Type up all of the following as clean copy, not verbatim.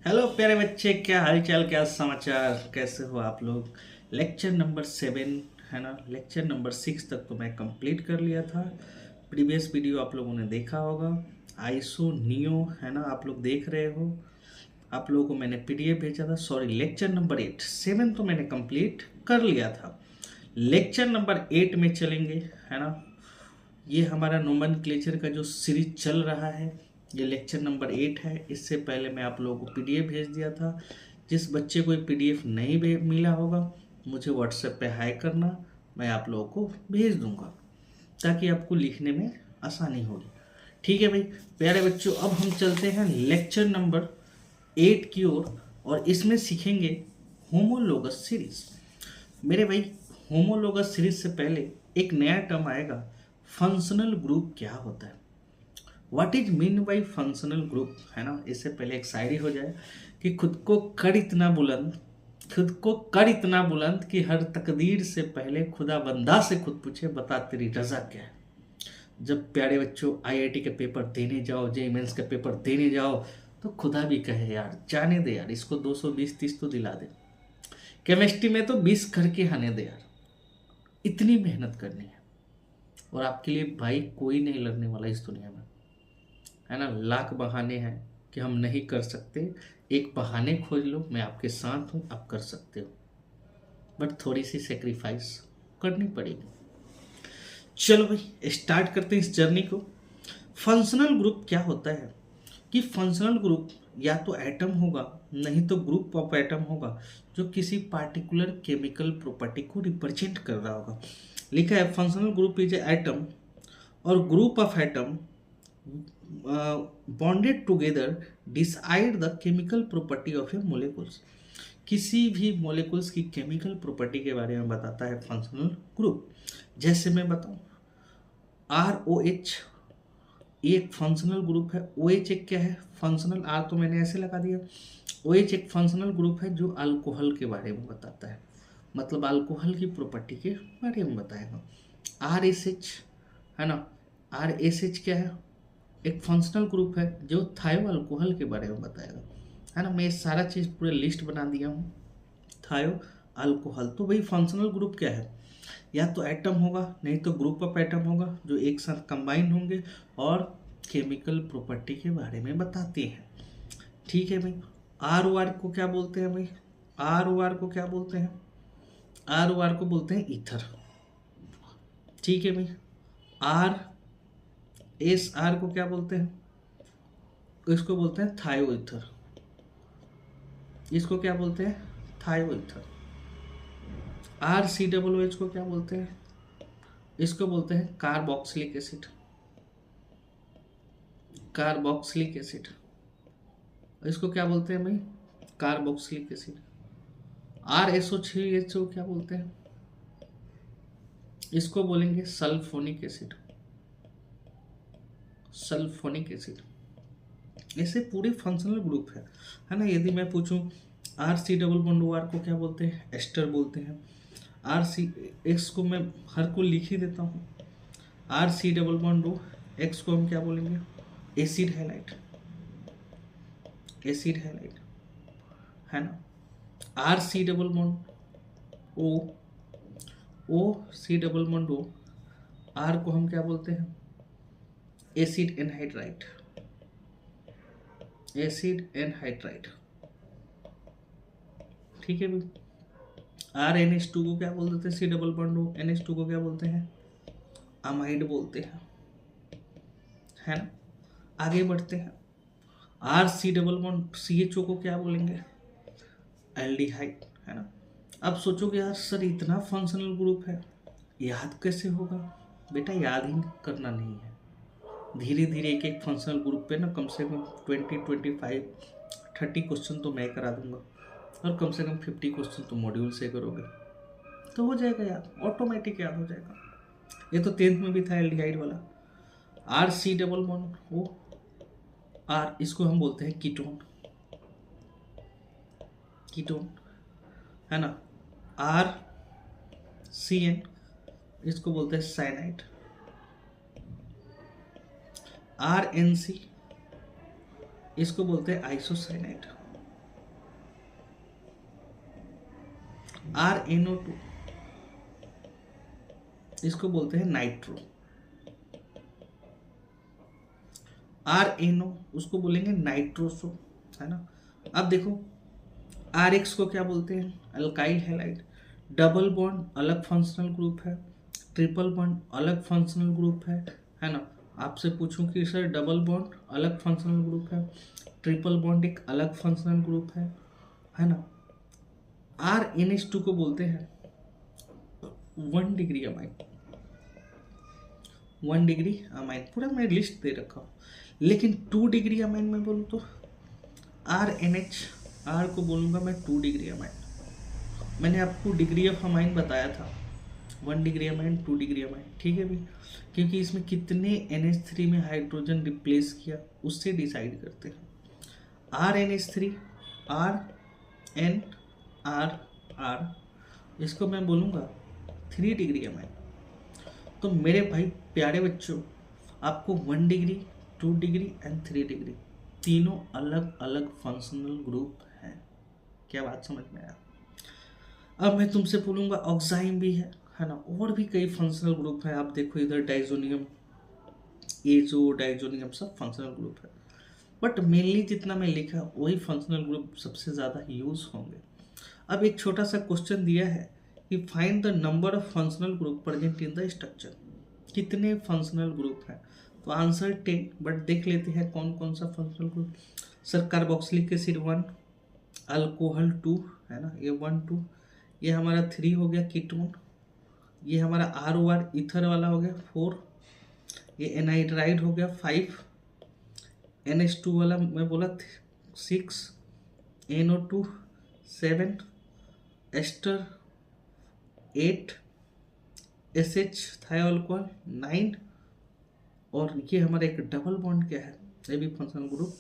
Hello प्यारे बच्चे, क्या हाल चाल, क्या समाचार, कैसे हो आप लोग। लेक्चर नंबर 7 है ना। लेक्चर नंबर 6 तक तो मैं कंप्लीट कर लिया था। प्रीवियस वीडियो आप लोगों ने देखा होगा। आईसो नियो है ना, आप लोग देख रहे हो। आप लोगों को मैंने पीडीएफ भेजा था। सॉरी, लेक्चर नंबर 8, 7 तो मैंने कंप्लीट कर लिया था। लेक्चर नंबर 8 में चलेंगे, है ना। ये हमारा नोमेनक्लेचर का जो सीरीज चल रहा है, ये लेक्चर नंबर 8 है। इससे पहले मैं आप लोगों को पीडीएफ भेज दिया था। जिस बच्चे को पीडीएफ नहीं मिला होगा, मुझे व्हाट्सएप पे हाई करना, मैं आप लोगों को भेज दूंगा ताकि आपको लिखने में आसानी होगी। ठीक है भाई प्यारे बच्चों, अब हम चलते हैं लेक्चर नंबर 8 की ओर और इसमें सीखेंगे होमोलोगस सीरीज। मेरे भाई, होमोलोगस सीरीज से पहले एक नया टर्म आएगा, फंक्शनल ग्रुप क्या होता है। What is mean by functional group, है ना। इससे पहले एक शायरी हो जाए कि खुद को कर इतना बुलंद कि हर तकदीर से पहले खुदा बंदा से खुद पूछे बता तेरी रजा क्या है। जब प्यारे बच्चों आईआईटी के पेपर देने जाओ, जेईई मेंस के पेपर देने जाओ, तो खुदा भी कहे यार जाने दे यार, इसको 220-30 तो दिला दे। केमिस्ट्री में तो 20 करके आने दे यार, इतनी मेहनत करनी है। और आपके लिए भाई कोई नहीं लड़ने वाला इस दुनिया में, है ना। लाख बहाने हैं कि हम नहीं कर सकते, एक बहाने खोज लो, मैं आपके साथ हूँ, आप कर सकते हो। बट थोड़ी सी सेक्रीफाइस करनी पड़ेगी। चलो भाई स्टार्ट करते हैं इस जर्नी को। फंक्शनल ग्रुप क्या होता है कि फंक्शनल ग्रुप या तो एटम होगा, नहीं तो ग्रुप ऑफ एटम होगा जो किसी पार्टिकुलर केमिकल प्रॉपर्टी को रिप्रेजेंट कर रहा होगा। लिखा है फंक्शनल ग्रुप इज एटम और group of atom bonded together decide the chemical property of A molecules. किसी भी मोलिकुल्स की केमिकल प्रॉपर्टी के बारे में बताता है फंक्शनल ग्रुप। जैसे मैं बताऊं, आर ओ एच एक फंक्शनल ग्रुप है। ओ एच एक क्या है, फंक्शनल। आर तो मैंने ऐसे लगा दिया। ओ एच एक फंक्शनल ग्रुप है जो अल्कोहल के बारे में बताता है, मतलब अल्कोहल की प्रॉपर्टी के बारे में बताएगा। आर एस एच है ना, आर एस एच क्या है, एक फंक्शनल ग्रुप है जो थायो अल्कोहल के बारे में बताएगा, है ना। मैं ये सारा चीज़ पूरे लिस्ट बना दिया हूँ। थायो अल्कोहल, तो भाई फंक्शनल ग्रुप क्या है, या तो एटम होगा, नहीं तो ग्रुप ऑफ एटम होगा जो एक साथ कंबाइन होंगे और केमिकल प्रॉपर्टी के बारे में बताते हैं। ठीक है भाई। आर ओ आर को क्या बोलते हैं भाई, आर ओ आर को क्या बोलते हैं, आर ओ आर को बोलते हैं ईथर। ठीक है भाई। आर एस आर को क्या बोलते हैं, इसको बोलते हैं थायो ईथर। इसको क्या बोलते हैं, thioether. R C W H को क्या बोलते हैं, इसको बोलते हैं कार्बोक्सिलिक एसिड। कार्बोक्सिलिक एसिड, इसको क्या बोलते हैं भाई, carboxylic acid. R S O 6 H O क्या बोलते हैं, इसको बोलेंगे सल्फोनिक एसिड। Sulphonic acid. ऐसे पूरे फंक्शनल ग्रुप है ना। यदि मैं पूछूं R C double bond O R को क्या बोलते हैं, एस्टर बोलते हैं। आर सी एक्स को मैं हर को लिख ही देता हूँ। R C double bond O X को हम क्या बोलेंगे, एसिड हैलाइड। एसिड हैलाइड, है ना। R C double bond O, O C double bond O, R को हम क्या बोलते हैं, एसिड एनहाइड्राइड। एसिड एनहाइड्राइड, ठीक है भाई। आर एन एच टू को क्या बोल देते हैं, C double bond O N H two को क्या बोलते हैं, अमाइड बोलते हैं, है ना। आगे बढ़ते हैं। R C double bond C H O को क्या बोलेंगे, एल्डिहाइड, है ना। अब सोचोगे यार सर इतना फंक्शनल ग्रुप है, याद कैसे होगा। बेटा याद ही करना नहीं है, धीरे धीरे एक एक फंक्शनल ग्रुप पे ना कम से कम 20, 25, 30 क्वेश्चन तो मैं करा दूंगा और कम से कम 50 क्वेश्चन तो मॉड्यूल से करोगे तो हो जाएगा याद, ऑटोमेटिक याद हो जाएगा। ये तो 10th में भी था एल्डिहाइड वाला। R C double bond O R, इसको हम बोलते हैं कीटोन। कीटोन, है ना। आर सी एन, इसको बोलते हैं साइनाइड। आर एन सी, इसको बोलते हैं आइसोसाइनाइड। RnO2 इसको बोलते हैं नाइट्रो। RnO उसको बोलेंगे नाइट्रोसो, है ना। अब देखो Rx को क्या बोलते हैं, अल्काइल हैलाइड। डबल बॉन्ड अलग फंक्शनल ग्रुप है, ट्रिपल बॉन्ड अलग फंक्शनल ग्रुप है ना। आपसे पूछूं कि सर डबल बॉन्ड अलग फंक्शनल ग्रुप है, ट्रिपल बॉन्ड एक अलग फंक्शनल ग्रुप है ना। RnH2 को बोलते हैं 1 डिग्री अमाइन, 1 डिग्री अमाइन, पूरा मैं लिस्ट दे रखा हूँ। लेकिन 2 डिग्री अमाइन में बोलूँ तो RnH, R को बोलूँगा मैं 2 डिग्री अमाइन। मैंने आपको डिग्री ऑफ अमाइन बताया था, 1 डिग्री अमाइन, 2 डिग्री अमाइन, ठीक है भी, क्योंकि इसमें कितने NH3 में हाइड्रोजन रिप्लेस किया उससे डिसाइड करते हैं। RnH3, R N R R, इसको मैं बोलूँगा 3 डिग्री अमाइन। तो मेरे भाई प्यारे बच्चों, आपको 1 डिग्री, 2 डिग्री एंड 3 डिग्री तीनों अलग अलग फंक्शनल ग्रुप हैं। क्या बात समझ में आया। अब मैं तुमसे बोलूँगा ऑक्साइम भी है ना, और भी कई फंक्शनल ग्रुप हैं। आप देखो इधर डाइजोनियम, एजो डाइजोनियम सब फंक्शनल ग्रुप है, बट मेनली जितना मैं लिखा वही फंक्शनल ग्रुप सबसे ज़्यादा यूज होंगे। अब एक छोटा सा क्वेश्चन दिया है कि find the number of functional group present in the structure, कितने फंक्शनल ग्रुप हैं। तो आंसर 10, बट देख लेते हैं कौन कौन सा functional group. Sir carboxylic acid 1, alcohol 2, है ना, ये 1 2, ये हमारा 3 हो गया कीटोन, ये हमारा ROR ईथर वाला हो गया 4, ये एनाइड्राइड हो गया 5, NH2 वाला मैं बोला 6, NO2 7, एस्टर 8, SH थायोअल्कोहल 9, और ये हमारा एक डबल बॉन्ड क्या है, ये भी फंक्शनल ग्रुप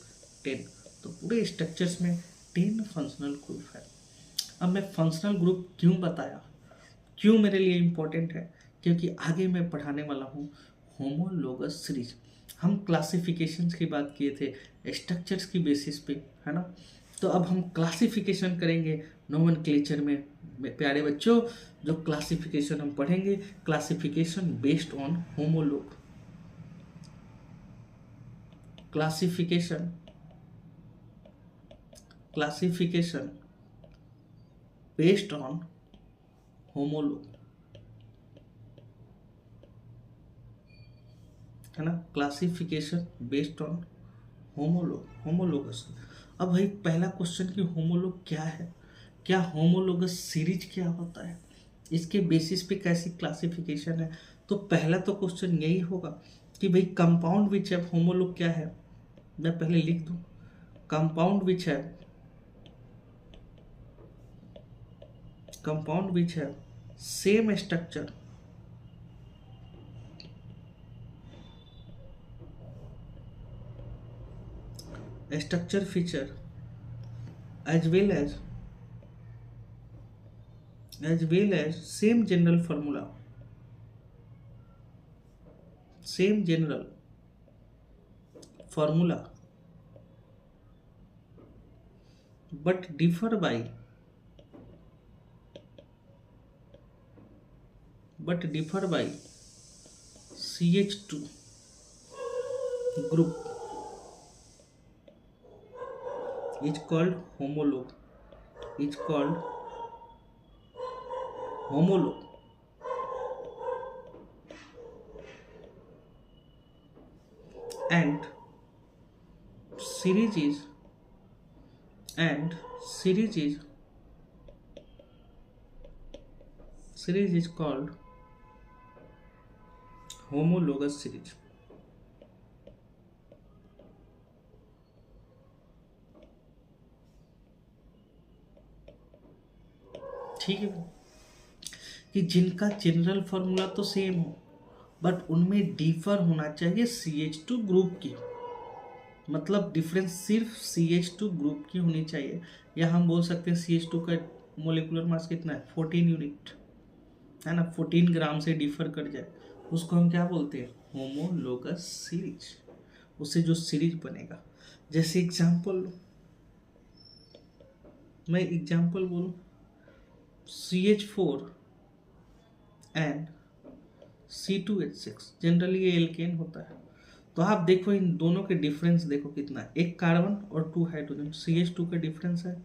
10। तो पूरे स्ट्रक्चर्स में 10 फंक्शनल ग्रुप है। अब मैं फंक्शनल ग्रुप क्यों बताया, क्यों मेरे लिए इम्पोर्टेंट है, क्योंकि आगे मैं पढ़ाने वाला हूँ होमोलोगस सीरीज। हम क्लासिफिकेशंस की बात किए थे स्ट्रक्चर्स की बेसिस पे, है ना। तो अब हम क्लासिफिकेशन करेंगे नोमेनक्लेचर में। प्यारे बच्चों, जो क्लासिफिकेशन हम पढ़ेंगे, classification based on homologue, classification based on homologue, है ना, क्लासिफिकेशन बेस्ड ऑन होमोलोगस। अब भाई पहला क्वेश्चन कि होमोलोग क्या है, क्या होमोलोगस सीरीज क्या होता है, इसके बेसिस पे कैसी क्लासिफिकेशन है। तो पहला तो क्वेश्चन यही होगा कि भाई कंपाउंड विच है, होमोलोग क्या है, मैं पहले लिख दूं, कंपाउंड विच है, same structure feature as well as same general formula but differ by CH2 group is called homologue, and series is called homologous series। ठीक है, कि जिनका जनरल फॉर्मूला तो सेम हो बट उनमें डिफर होना चाहिए CH2 ग्रुप की, मतलब डिफरेंस सिर्फ CH2 ग्रुप की होनी चाहिए। या हम बोल सकते हैं CH2 का मोलिकुलर मास कितना है, 14 यूनिट, है ना, 14 ग्राम से डिफर कर जाए, उसको हम क्या बोलते हैं, होमोलोगस सीरीज। उससे जो सीरीज बनेगा, जैसे एग्जांपल लो, मैं एग्जांपल बोलूं, CH4 एंड C2H6, जनरली ये एल्केन होता है। तो आप देखो इन दोनों के डिफरेंस देखो कितना है, एक कार्बन और 2 हाइड्रोजन, CH2 का डिफरेंस है।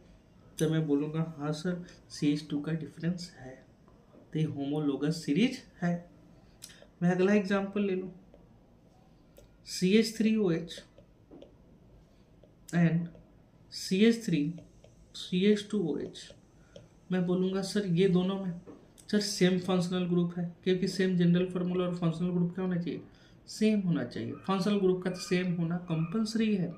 तो मैं बोलूँगा हाँ सर CH2 का डिफरेंस है, तो ये होमोलोगस सीरीज है। मैं अगला एग्जांपल ले लूँ, CH3OH एंड CH3CH2OH। मैं बोलूँगा सर ये दोनों में सर सेम फंक्शनल ग्रुप है, क्योंकि सेम जनरल फार्मूला और फंक्शनल ग्रुप क्या होना चाहिए, सेम होना चाहिए। फंक्शनल ग्रुप का तो सेम होना कंपलसरी है।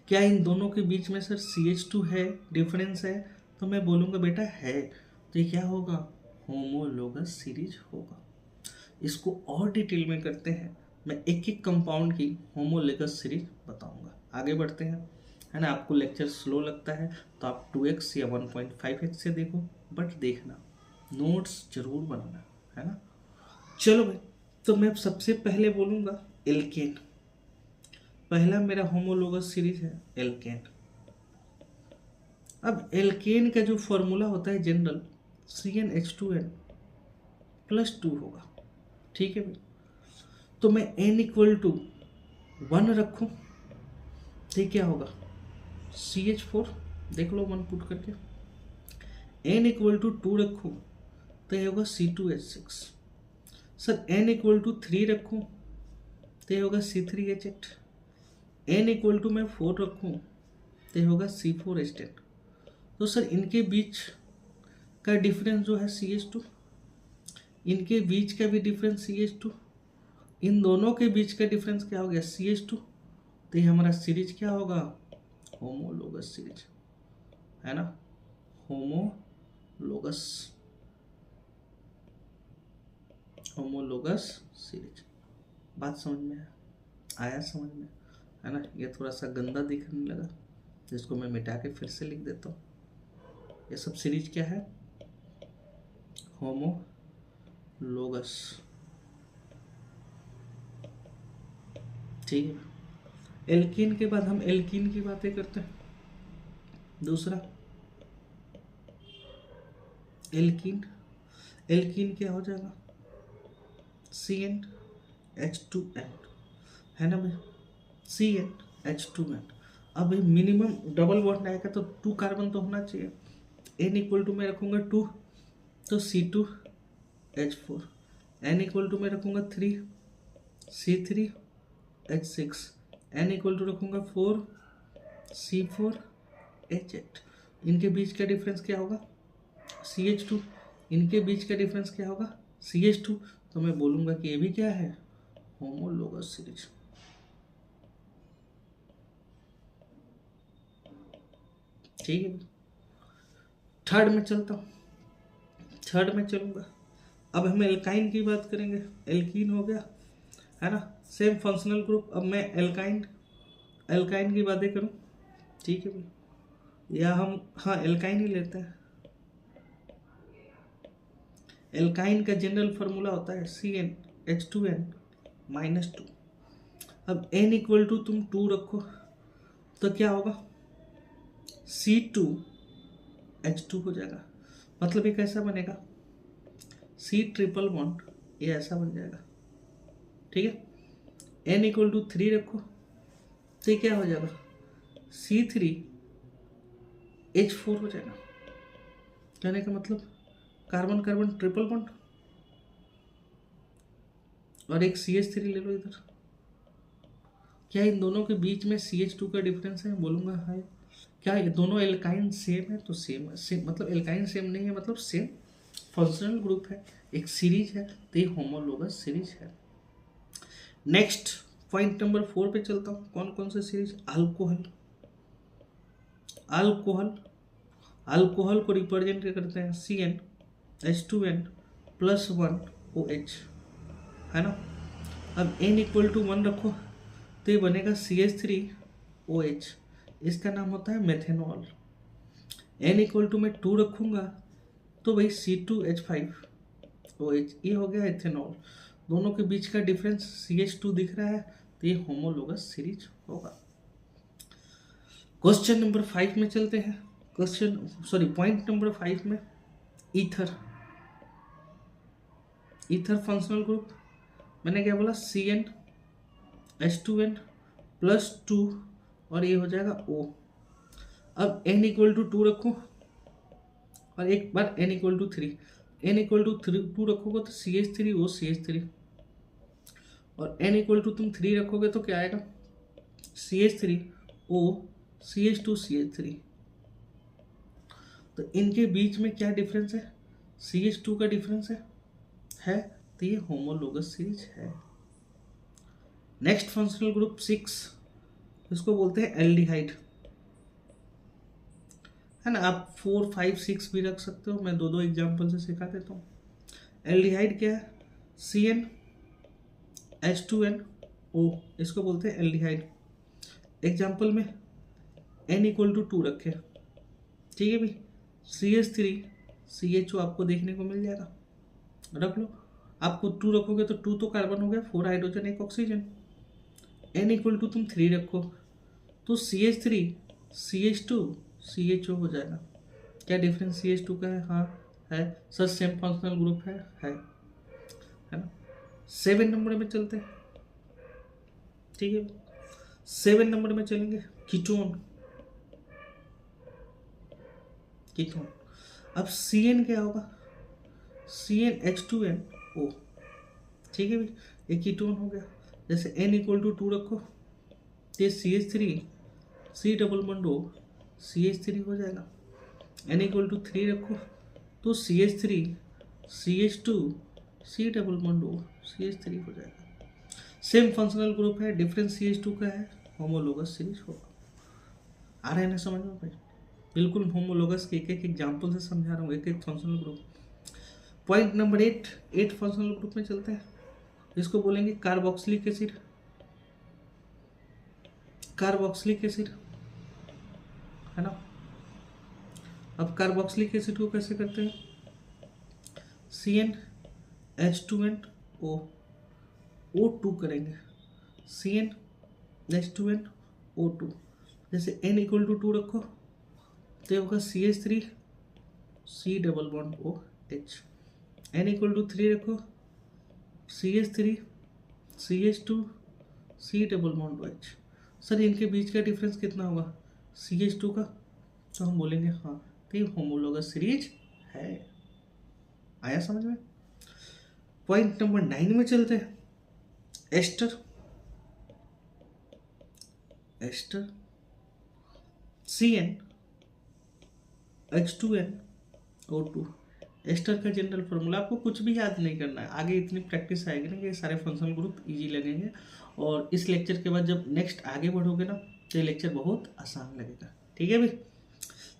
क्या इन दोनों के बीच में सर CH2 है, डिफरेंस है? तो मैं बोलूँगा बेटा है, तो ये क्या होगा, होमोलोगस सीरीज होगा। इसको और डिटेल में करते हैं, मैं एक एक कंपाउंड की होमोलोगस सीरीज बताऊंगा। आगे बढ़ते हैं, है ना। आपको लेक्चर स्लो लगता है तो आप 2x या 1.5x से देखो, बट देखना नोट्स जरूर बनाना, है ना। चलो भाई, तो मैं सबसे पहले बोलूँगा एल्केन। पहला मेरा होमोलोगस सीरीज है एल्केन। अब एल्केन का जो फॉर्मूला होता है जनरल, CnH2n+2 होगा, ठीक है भाई। तो मैं n=1 रखूं तो क्या होगा, CH4, देख लो 1 पुट करके। n=2 रखूं तो ये होगा C2H6। सर n=3 रखूं तो ये होगा C3H8। n= मैं 4 रखूं तो ये होगा C4H10। तो सर इनके बीच का डिफरेंस जो है CH2, इनके बीच का भी डिफरेंस CH2, इन दोनों के बीच का डिफरेंस क्या हो गया, CH2। तो ये हमारा सीरीज क्या होगा, होमोलोगस सीरीज, है ना, होमोलोगस सीरीज। बात समझ में आया समझ में, है ना। ये थोड़ा सा गंदा दिखने लगा, जिसको मैं मिटा के फिर से लिख देता हूँ। ये सब सीरीज क्या है, होमोलोगस, ठीक है। एल्कीन के बाद हम एल्कीन की बातें करते हैं। दूसरा एल्कीन, एल्कीन क्या हो जाएगा, CnH2n, है ना भाई, CnH2n। अब मिनिमम डबल बॉन्ड आएगा तो 2 कार्बन तो होना चाहिए। n= मैं रखूँगा 2 तो C2H4, n= मैं रखूँगा 3 C3H6, n= रखूँगा 4 C4H8। इनके बीच का डिफरेंस क्या होगा, CH2, इनके बीच का डिफरेंस क्या होगा, CH2। तो मैं बोलूँगा कि ये भी क्या है, होमोलोगस सीरीज। ठीक है, थर्ड में चलता हूँ, थर्ड में चलूँगा। अब हम एल्काइन की बात करेंगे, एल्कीन हो गया, है ना, सेम फंक्शनल ग्रुप। अब मैं एल्काइन की बातें करूँ, ठीक है भाई, या हम हाँ एल्काइन ही लेते हैं। एल्काइन का जनरल फार्मूला होता है CnH2n-2। अब n= तुम 2 रखो तो क्या होगा, C2H2 हो जाएगा। मतलब ये कैसा बनेगा, C ट्रिपल बॉन्ड, ये ऐसा बन जाएगा, ठीक है। n=3 रखो तो ये क्या हो जाएगा, C3H4 हो जाएगा। कहने का मतलब कार्बन कार्बन ट्रिपल बॉन्ड, और एक CH3 ले लो इधर। क्या इन दोनों के बीच में CH2 का डिफरेंस है, बोलूँगा है। क्या ये दोनों एल्काइन सेम है, तो सेम मतलब एल्काइन सेम नहीं है, मतलब सेम फंक्शनल ग्रुप है, एक सीरीज है, तो ये होमोलोगस सीरीज है। नेक्स्ट पॉइंट नंबर 4 पे चलता हूँ। कौन कौन से सीरीज, अल्कोहल। अल्कोहल को रिप्रेजेंट करते हैं CnH2n+1OH, है ना। अब n=1 रखो तो ये बनेगा CH3OH, इसका नाम होता है मेथेनॉल। n= मैं 2 रखूँगा तो भाई C2H5OH, ये हो गया एथेनॉल। दोनों के बीच का डिफरेंस CH2 दिख रहा है, तो ये होमोलोगस सीरीज होगा। क्वेश्चन नंबर 5 में चलते हैं। पॉइंट नंबर 5 में ईथर, ईथर फंक्शनल ग्रुप मैंने क्या बोला, CnH2n प्लस 2 और ये हो जाएगा O। अब n इक्वल टू 2 रखो और एक बार n equal to 3, n equal to 2 रखोगे तो CH3O CH3, और n इक्वल टू तुम 3 रखोगे तो क्या आएगा, CH3O CH2 CH3। तो इनके बीच में क्या डिफरेंस है, CH2 का डिफरेंस है तो ये होमोलोगस सीरीज है। नेक्स्ट फंक्शनल ग्रुप 6, इसको बोलते हैं एल्डिहाइड, है ना। आप 4 5 6 भी रख सकते हो, मैं दो दो एग्जाम्पल से सिखा देता हूँ। एल्डिहाइड क्या है, CnH2nO, इसको बोलते हैं एल्डिहाइड। एग्जाम्पल में n इक्वल टू 2 रखे, ठीक है भाई, CH3CHO आपको देखने को मिल जाएगा, रख लो। आपको 2 रखोगे तो 2 तो कार्बन हो गया, 4 hydrogen 1 oxygen. n equal to तुम 3 रखो तो CH3CH2CHO हो जाएगा। क्या डिफरेंस CH2 का है, हाँ है सर, सेम फंक्शनल ग्रुप है ना। 7 नंबर में चलते हैं, ठीक है। 7 नंबर में चलेंगे, कीटोन। अब Cn क्या होगा, CnH2nO, ठीक है भाई, एक कीटोन हो गया। जैसे n इक्वल टू 2 रखो तो CH3C double bond O CH3 हो जाएगा। n इक्वल टू 3 रखो तो CH3CH2C double bond O CH3 हो जाएगा। सेम फंक्शनल ग्रुप है, डिफरेंस CH2 का है, होमोलोगस सीरीज होगा। आ रहा है ना समझ में भाई, बिल्कुल होमोलोगस के एक एक एग्जाम्पल से समझा रहा हूँ, एक एक functional group. Point number 8 functional group में चलते हैं, इसको बोलेंगे कार्बोक्सिलिक एसिड। कार्बोक्सिलिक एसिड, है ना। अब कार्बोक्सिलिक एसिड को कैसे करते हैं, CnH2nO, O2 करेंगे, CnH2nO2। जैसे n इक्वल टू 2 रखो तो ये होगा CH3C double bond OH। n equal to 3 रखो CH3CH2C double bond OH। Sir इनके बीच का डिफरेंस कितना होगा, CH2 का, तो हम बोलेंगे हाँ, तो ये होमोलोगस सीरीज है। आया समझ में। पॉइंट नंबर 9 में चलते हैं, एस्टर। CnH2nO2। एस्टर का जनरल फार्मूला आपको कुछ भी याद नहीं करना है, आगे इतनी प्रैक्टिस आएगी ना कि ये सारे फंक्शनल ग्रुप इजी लगेंगे, और इस लेक्चर के बाद जब नेक्स्ट आगे बढ़ोगे ना तो ये लेक्चर बहुत आसान लगेगा, ठीक है भाई।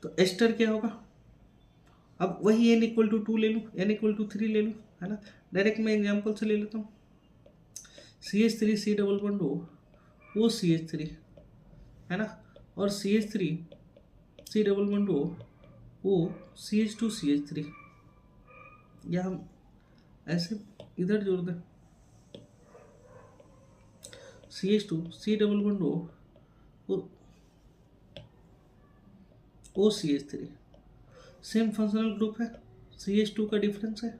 तो एस्टर क्या होगा, अब वही n इक्वल टू 2 ले लूँ, n इक्वल टू 3 ले लूँ, है ना। डायरेक्ट मैं एग्जाम्पल से ले लेता हूँ, CH3C double bond O CH3, है ना, और CH3C double bond O CH2 CH3, या हम ऐसे इधर जोड़ दें, CH2C double bond O CH3। Same functional group है, CH2 का डिफरेंस है,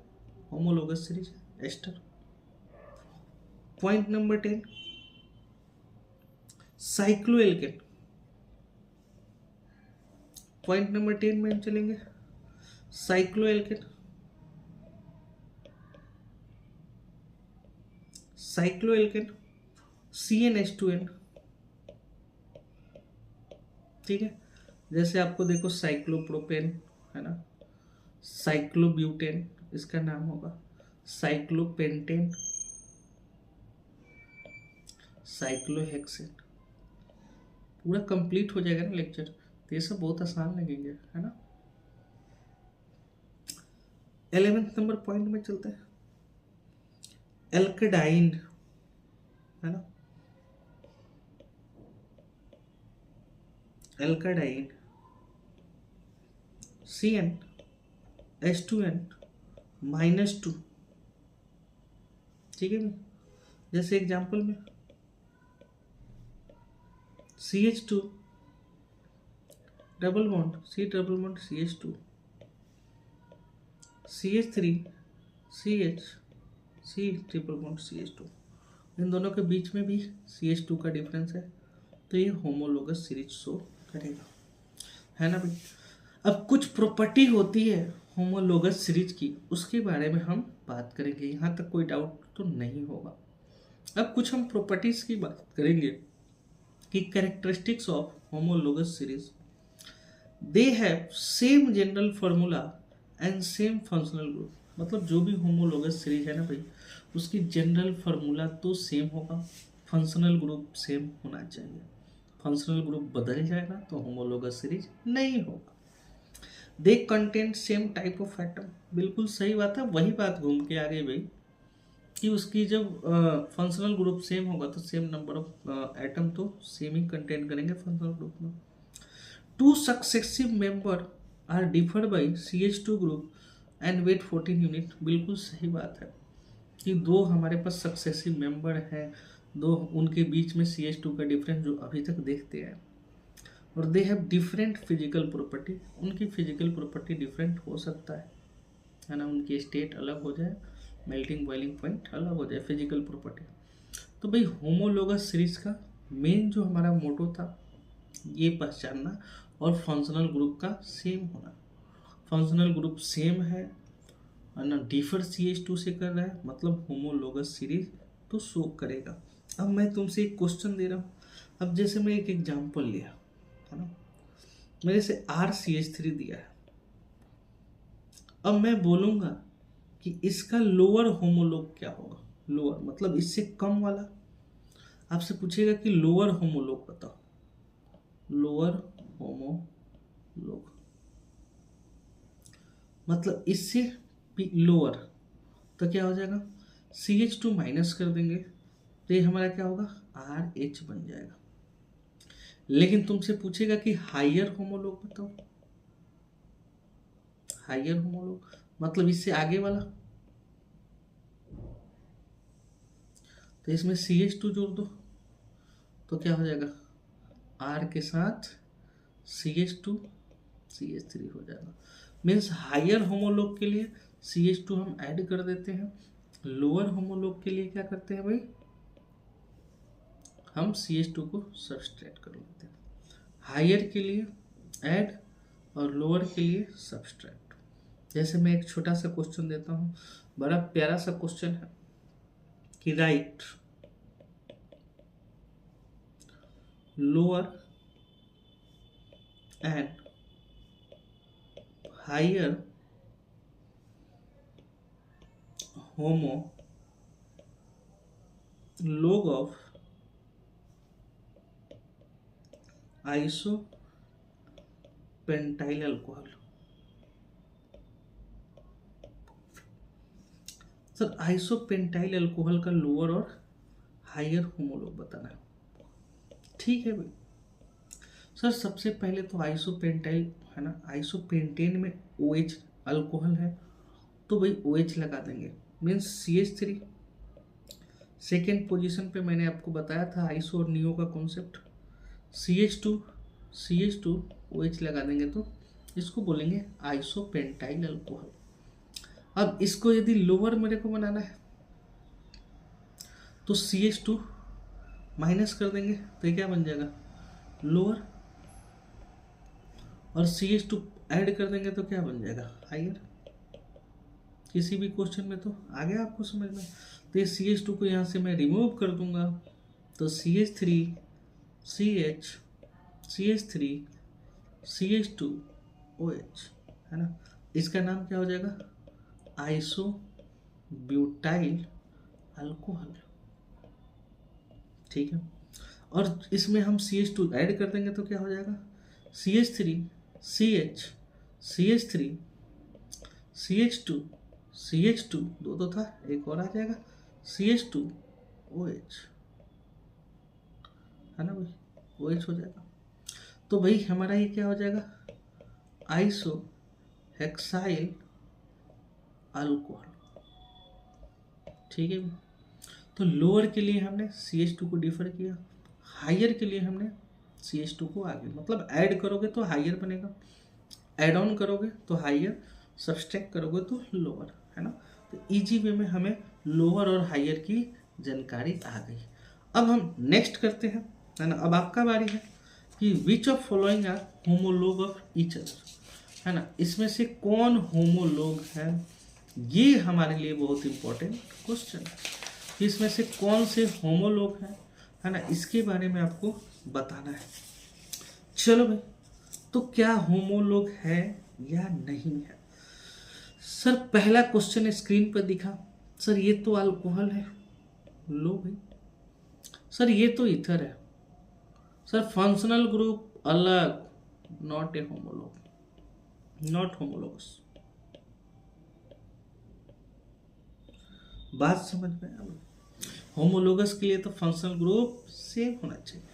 होमोलोगस सीरीज है, ester. Point number 10, cycloalkane. Point number 10 में हम चलेंगे, साइक्लोएल्केन। साइक्लोएल्केन CnH2n, ठीक है। जैसे आपको देखो साइक्लोप्रोपेन, है ना, साइक्लोब्यूटेन इसका नाम होगा, साइक्लोपेंटेन, साइक्लोहेक्सेन। पूरा कंप्लीट हो जाएगा ना लेक्चर, तो ये सब बहुत आसान लगेंगे, है ना। 11th नंबर पॉइंट में चलते हैं, एल्केडाइन, है ना, एल्केडाइन CnH2n-2, ठीक है। जैसे एग्जाम्पल में CH2 double bond CH2, CH3 CH C triple bond CH2, इन दोनों के बीच में भी CH2 का डिफरेंस है, तो ये होमोलोगस सीरीज शो करेगा, है ना भाई। अब कुछ प्रॉपर्टी होती है होमोलोगस सीरीज की, उसके बारे में हम बात करेंगे, यहाँ तक कोई डाउट तो नहीं होगा। अब कुछ हम प्रॉपर्टीज की बात करेंगे कि characteristics of homologous series, they have same general formula and same functional group. मतलब जो भी होमोलोगस सीरीज है ना भाई, उसकी जनरल फार्मूला तो सेम होगा, फंक्शनल ग्रुप सेम होना चाहिए। फंक्शनल ग्रुप बदल जाएगा तो होमोलोगस सीरीज नहीं होगा। They contain same type of atom, बिल्कुल सही बात है, वही बात घूम के आ गई भाई कि उसकी जब फंक्शनल ग्रुप सेम होगा तो सेम नंबर ऑफ एटम तो सेम ही कंटेंट करेंगे फंक्शनल ग्रुप में। Two successive member are differed by CH2 group and weight 14 unit, बिल्कुल सही बात है कि दो हमारे पास सक्सेसिव मेंबर हैं, दो उनके बीच में CH2 का डिफरेंस जो अभी तक देखते हैं, और they have different physical property, उनकी फिजिकल प्रॉपर्टी डिफरेंट हो सकता है ना, उनकी स्टेट अलग हो जाए, मेल्टिंग बॉइलिंग पॉइंट अलग हो जाए, फिजिकल प्रॉपर्टी। तो भाई होमोलोगस सीरीज का मेन जो हमारा मोटो था ये पहचानना और फंक्शनल ग्रुप का सेम होना। फंक्शनल ग्रुप सेम है ना, डिफर CH2 से कर रहा है, मतलब होमोलोगस सीरीज तो शो करेगा। अब मैं तुमसे एक क्वेश्चन दे रहा हूँ, अब जैसे मैं एक एग्जांपल लिया है ना, मेरे से RCH3 दिया है, अब मैं बोलूँगा कि इसका लोअर होमोलोग क्या होगा। लोअर मतलब इससे कम वाला, आपसे पूछेगा कि लोअर होमोलोग बताओ, लोअर होमोलोग मतलब इससे भी लोअर, तो क्या हो जाएगा, CH2 माइनस कर देंगे तो ये हमारा क्या होगा, RH बन जाएगा। लेकिन तुमसे पूछेगा कि हायर होमोलोग बताओ, हायर होमोलोग मतलब इससे आगे वाला, तो इसमें CH2 जोड़ दो तो क्या हो जाएगा, R के साथ CH2 CH3 हो जाएगा। मीन्स हायर होमोलोग के लिए CH2 हम ऐड कर देते हैं, लोअर होमोलोग के लिए क्या करते हैं भाई, हम CH2 को सब्सट्रैक्ट कर लेते हैं। हायर के लिए ऐड और लोअर के लिए सब्सट्रैक्ट। जैसे मैं एक छोटा सा क्वेश्चन देता हूँ, बड़ा प्यारा सा क्वेश्चन है कि write lower and higher homologue of isopentyl alcohol. Sir isopentyl alcohol का लोअर और हायर होमोलोग बताना है, ठीक है भाई। सर सबसे पहले तो आइसोपेंटाइल है ना, आइसोपेंटेन में OH अल्कोहल है तो भाई OH लगा देंगे, मीन्स CH3। सेकेंड पोजीशन पे मैंने आपको बताया था आइसो और नियो का कॉन्सेप्ट, CH2 OH लगा देंगे तो इसको बोलेंगे आइसोपेंटाइल अल्कोहल। अब इसको यदि लोअर मेरे को बनाना है तो CH2 माइनस कर देंगे तो ये क्या बन जाएगा, लोअर, और CH2 ऐड कर देंगे तो क्या बन जाएगा, हायर। किसी भी क्वेश्चन में तो आ गया आपको समझ में। तो ये CH2 को यहाँ से मैं रिमूव कर दूंगा तो CH3 CH CH3 CH2 OH है ना, इसका नाम क्या हो जाएगा, आइसो ब्यूटाइल अल्कोहल, ठीक है। और इसमें हम CH2 ऐड कर देंगे तो क्या हो जाएगा, CH3 CH CH3 CH2 CH2 दो तो था, एक और आ जाएगा CH2 OH है ना भाई, OH हो जाएगा। तो भाई हमारा ये क्या हो जाएगा, आइसो हेक्साइल अल्कोहल, ठीक है भाई। तो लोअर के लिए हमने CH2 को डिफर किया, हायर के लिए हमने CH2 को आगे, मतलब ऐड करोगे तो हायर बनेगा, ऐड ऑन करोगे तो हायर, सब्सट्रैक्ट करोगे तो लोअर, है ना। तो इजी वे में हमें लोअर और हायर की जानकारी आ गई। अब हम नेक्स्ट करते हैं, है ना। अब आपका बारी है कि which of following are homologue of each other, है ना। इसमें से कौन होमोलॉग है, ये हमारे लिए बहुत इंपॉर्टेंट क्वेश्चन है कि इसमें से कौन से होमोलॉग है ना, इसके बारे में आपको बताना है। चलो भाई, तो क्या होमोलॉग है या नहीं है। सर पहला क्वेश्चन स्क्रीन पर दिखा, सर ये तो अल्कोहल है, लो भाई। सर ये तो ईथर है, सर फंक्शनल ग्रुप अलग, not a homologue, not homologous. बात समझ में आ गई। होमोलॉगस के लिए तो फंक्शनल ग्रुप सेम होना चाहिए।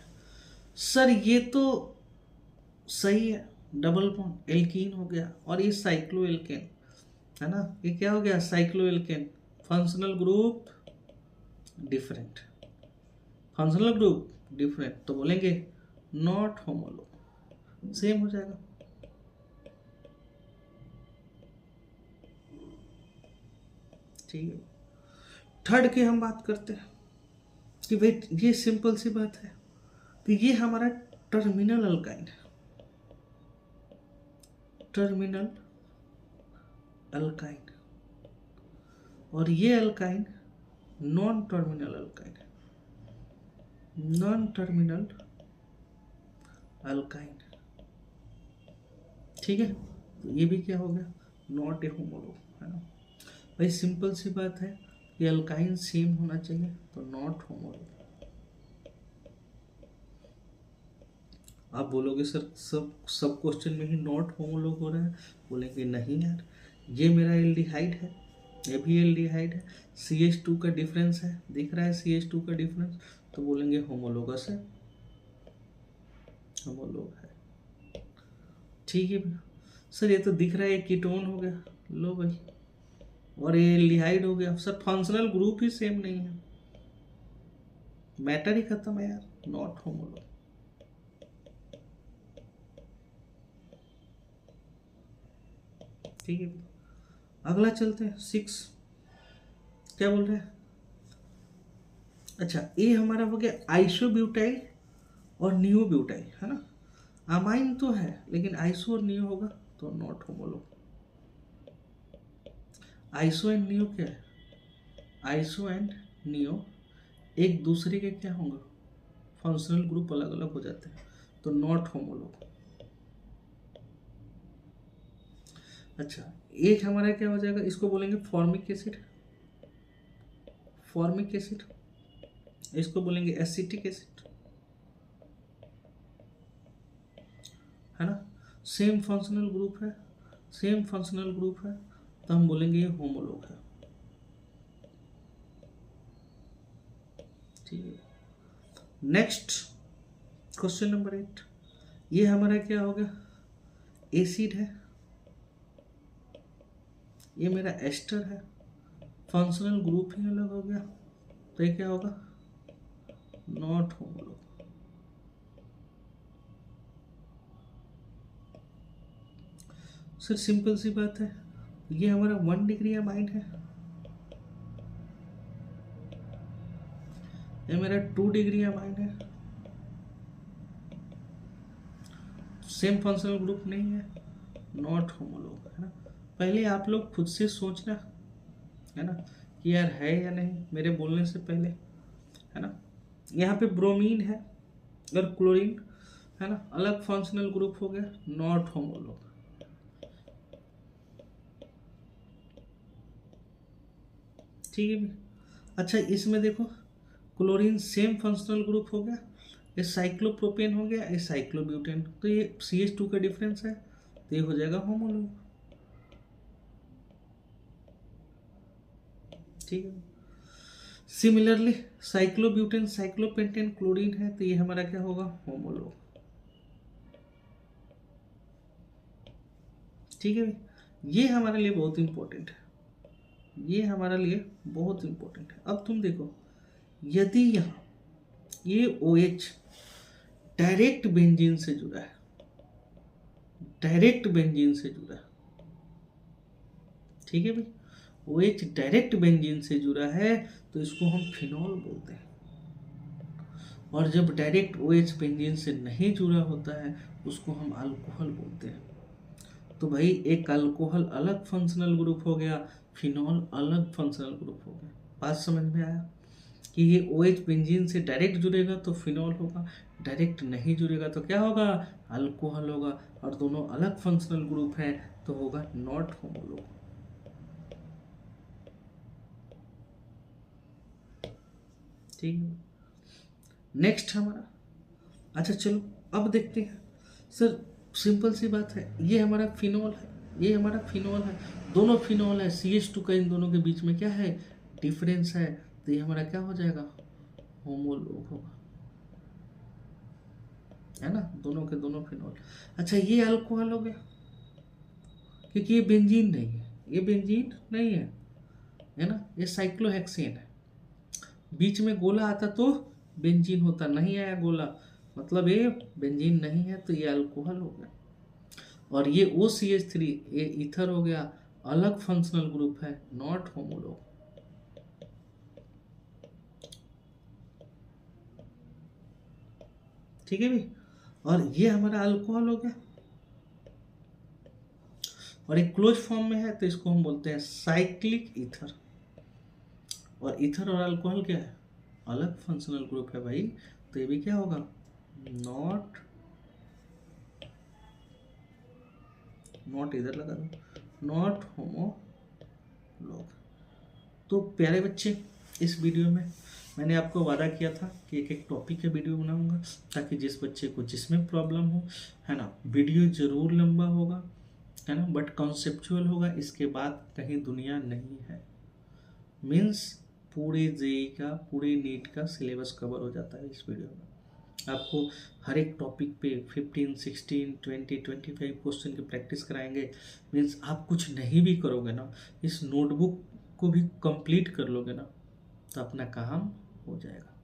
सर ये तो सही है, डबल बॉन्ड एल्कीन हो गया, और ये साइक्लो एल्केन, है ना। ये क्या हो गया, cycloalkane. Functional group different, functional group different, तो बोलेंगे नॉट होमोलॉग, सेम हो जाएगा। ठीक है, थर्ड की हम बात करते हैं कि भाई ये सिंपल सी बात है कि ये हमारा टर्मिनल अल्काइन है, टर्मिनल अल्काइन, और ये अल्काइन नॉन टर्मिनल अल्काइन है, नॉन टर्मिनल अल्काइन। ठीक है, तो ये भी क्या हो गया, नॉट ए होमोलॉग, है ना। भाई सिंपल सी बात है कि अल्काइन सेम होना चाहिए, तो नॉट होमोलॉग। आप बोलोगे सर सब सब क्वेश्चन में ही नॉट होमोलॉग हो रहा है, बोलेंगे नहीं यार, ये मेरा एल्डिहाइड है, ये भी एल्डिहाइड है, CH2 का डिफरेंस है, दिख रहा है CH2 का डिफरेंस, तो बोलेंगे होमोलॉगस है, होमोलॉग है। ठीक है सर, ये तो दिख रहा है कीटोन हो गया, लो भाई, और ये एल्डिहाइड हो गया। सर फंक्शनल ग्रुप ही सेम नहीं है, मैटर ही खत्म है यार, नॉट होमोलॉग। ठीक है, अगला चलते हैं 6, क्या बोल रहे हैं। अच्छा, ये हमारा हो गया आइसोब्यूटाइल और नियोब्यूटाइल, है ना। अमाइन तो है लेकिन आइसो और नियो होगा तो not homologue. Iso and neo क्या है, आइसो एंड नियो एक दूसरे के क्या होंगे, फंक्शनल ग्रुप अलग अलग हो जाते हैं, तो नॉट होमोलॉग। अच्छा, एक हमारा क्या हो जाएगा, इसको बोलेंगे फॉर्मिक एसिड, फॉर्मिक एसिड, इसको बोलेंगे एसिटिक एसिड, है ना। सेम फंक्शनल ग्रुप है, सेम फंक्शनल ग्रुप है, तो हम बोलेंगे ये होमोलॉग है। ठीक है, नेक्स्ट क्वेश्चन नंबर 8, ये हमारा क्या हो गया, एसिड है, ये मेरा एस्टर है, फंक्शनल ग्रुप ही अलग हो गया, तो ये क्या होगा, नॉट होमोलॉग। सर सिंपल सी बात है, ये हमारा 1 डिग्री अमाइन है, ये मेरा 2 डिग्री अमाइन है, सेम फंक्शनल ग्रुप नहीं है, नॉट होमोलॉग, है ना। पहले आप लोग खुद से सोचना, है ना, कि यार है या नहीं, मेरे बोलने से पहले, है ना। यहाँ पे ब्रोमीन है और क्लोरीन, है ना, अलग फंक्शनल ग्रुप हो गया, नॉट होमोलॉग। ठीक है। अच्छा, इसमें देखो क्लोरीन सेम फंक्शनल ग्रुप हो गया, ये साइक्लोप्रोपेन हो गया, ये साइक्लोब्यूटेन, तो ये CH2 का डिफरेंस है, तो ये हो जाएगा होमोलॉग। ठीक है। सिमिलरली साइक्लोब्यूटेन साइक्लोपेंटेन क्लोरीन है, तो ये हमारा क्या होगा, होमोलॉग। ठीक है, ये हमारे लिए बहुत इंपॉर्टेंट है, ये हमारे लिए बहुत इंपॉर्टेंट है। अब तुम देखो, यदि यहाँ ये OH डायरेक्ट बेंजीन से जुड़ा है, डायरेक्ट बेंजीन से जुड़ा है, ठीक है भाई। OH डायरेक्ट बेंजीन से जुड़ा है तो इसको हम फिनॉल बोलते हैं, और जब डायरेक्ट OH बेंजीन से नहीं जुड़ा होता है उसको हम अल्कोहल बोलते हैं। तो भाई एक अल्कोहल अलग फंक्शनल ग्रुप हो गया, फिनॉल अलग फंक्शनल ग्रुप हो गया। बात समझ में आया कि ये OH बेंजीन से डायरेक्ट जुड़ेगा तो फिनॉल होगा, डायरेक्ट नहीं जुड़ेगा तो क्या होगा, अल्कोहल होगा, और दोनों अलग फंक्शनल ग्रुप हैं तो होगा नॉट होमोलोग। ठीक है, नेक्स्ट हमारा, अच्छा चलो अब देखते हैं सर, सिंपल सी बात है, ये हमारा फिनॉल है, ये हमारा फिनॉल है, दोनों फिनॉल है, CH2 का इन दोनों के बीच में क्या है, डिफरेंस है, तो ये हमारा क्या हो जाएगा, होमोलोग होगा, है ना, दोनों के दोनों फिनॉल। अच्छा ये अल्कोहल हो गया, क्योंकि ये बेंजीन नहीं है, ये बेंजीन नहीं है ना, ये साइक्लोहेक्सेन है। बीच में गोला आता तो बेंजीन होता, नहीं आया गोला, मतलब ये बेंजीन नहीं है, तो ये अल्कोहल हो गया। और ये OCH3 ये ईथर हो गया, अलग फंक्शनल ग्रुप है, नॉट होमोलोग। ठीक है भाई, और ये हमारा अल्कोहल हो गया, और एक क्लोज फॉर्म में है तो इसको हम बोलते हैं साइक्लिक ईथर। और ईथर और अल्कोहल क्या है, अलग फंक्शनल ग्रुप है भाई, तो ये भी क्या होगा, नॉट, नॉट इधर लगा दो, नॉट होमोलोग। तो प्यारे बच्चे, इस वीडियो में मैंने आपको वादा किया था कि एक एक टॉपिक का वीडियो बनाऊंगा, ताकि जिस बच्चे को जिसमें प्रॉब्लम हो, है ना, वीडियो जरूर लंबा होगा, है ना, बट कॉन्सेप्चुअल होगा, इसके बाद कहीं दुनिया नहीं है। मीन्स पूरे जेई का, पूरे नीट का सिलेबस कवर हो जाता है इस वीडियो में। आपको हर एक टॉपिक पे 15, 16, 20, 25 क्वेश्चन की प्रैक्टिस कराएंगे। मीन्स आप कुछ नहीं भी करोगे ना, इस नोटबुक को भी कंप्लीट कर लोगे ना, तो अपना काम हो जाएगा।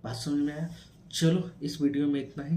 बात समझ में आया? चलो इस वीडियो में इतना ही।